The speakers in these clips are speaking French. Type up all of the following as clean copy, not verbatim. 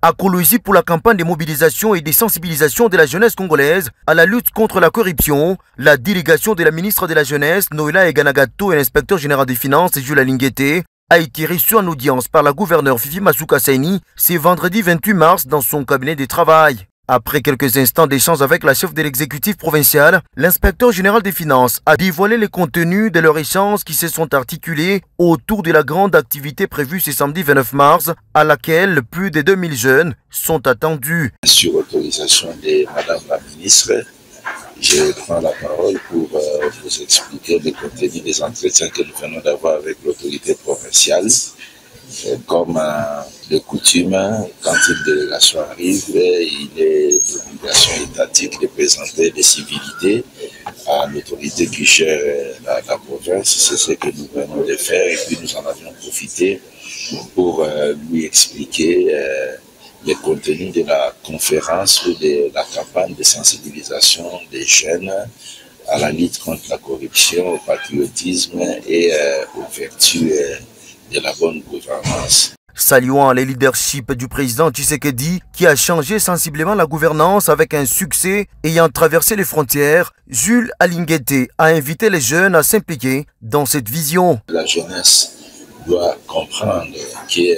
à Kolwezi pour la campagne de mobilisation et de sensibilisation de la jeunesse congolaise à la lutte contre la corruption. La délégation de la ministre de la Jeunesse, Noéla Eganagato, et l'inspecteur général des Finances, Jules Alinguete, a été reçu en audience par la gouverneure Fifi Masuka Saini ce vendredi 28 mars dans son cabinet de travail. Après quelques instants d'échange avec la chef de l'exécutif provincial, l'inspecteur général des Finances a dévoilé les contenus de leurs échanges qui se sont articulés autour de la grande activité prévue ce samedi 29 mars, à laquelle plus de 2000 jeunes sont attendus. Sur autorisation de Madame la ministre, je prends la parole pour vous expliquer le contenu des entretiens que nous venons d'avoir avec l'autorité provinciale. Comme de coutume, quand une délégation arrive, il est d'obligation étatique de présenter des civilités à l'autorité qui gère la province. C'est ce que nous venons de faire et puis nous en avions profité pour lui expliquer le contenu de la conférence ou de la campagne de sensibilisation des jeunes à la lutte contre la corruption, au patriotisme et aux vertus de la bonne gouvernance. Saluant le leadership du président Tshisekedi qui a changé sensiblement la gouvernance avec un succès ayant traversé les frontières, Jules Alinguete a invité les jeunes à s'impliquer dans cette vision. La jeunesse doit comprendre que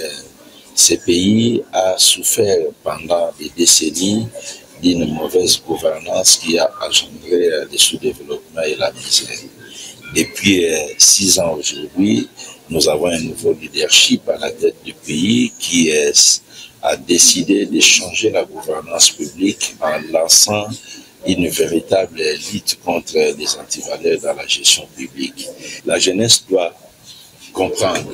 ce pays a souffert pendant des décennies d'une mauvaise gouvernance qui a engendré le sous-développement et la misère. Depuis 6 ans aujourd'hui, nous avons un nouveau leadership à la tête du pays qui a décidé de changer la gouvernance publique en lançant une véritable lutte contre les antivaleurs dans la gestion publique. La jeunesse doit comprendre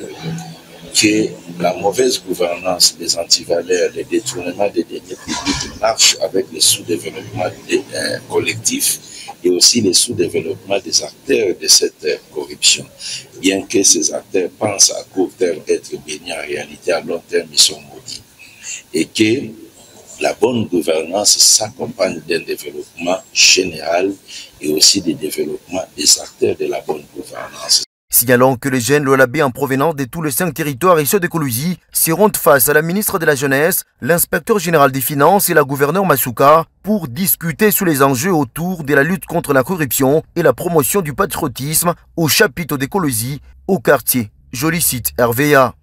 que la mauvaise gouvernance des antivaleurs, le détournement des deniers publics marche avec le sous-développement collectif et aussi le sous-développement des acteurs de cette corruption. Bien que ces acteurs pensent à court terme être bénis, en réalité à long terme ils sont maudits. Et que la bonne gouvernance s'accompagne d'un développement général et aussi du développement des acteurs de la bonne gouvernance. Signalons que les jeunes Lolabé en provenance de tous les 5 territoires et ceux de Kolwezi seront face à la ministre de la Jeunesse, l'inspecteur général des Finances et la gouverneure Masuka pour discuter sur les enjeux autour de la lutte contre la corruption et la promotion du patriotisme au chapitre de Kolwezi, au quartier Joli Site RVA.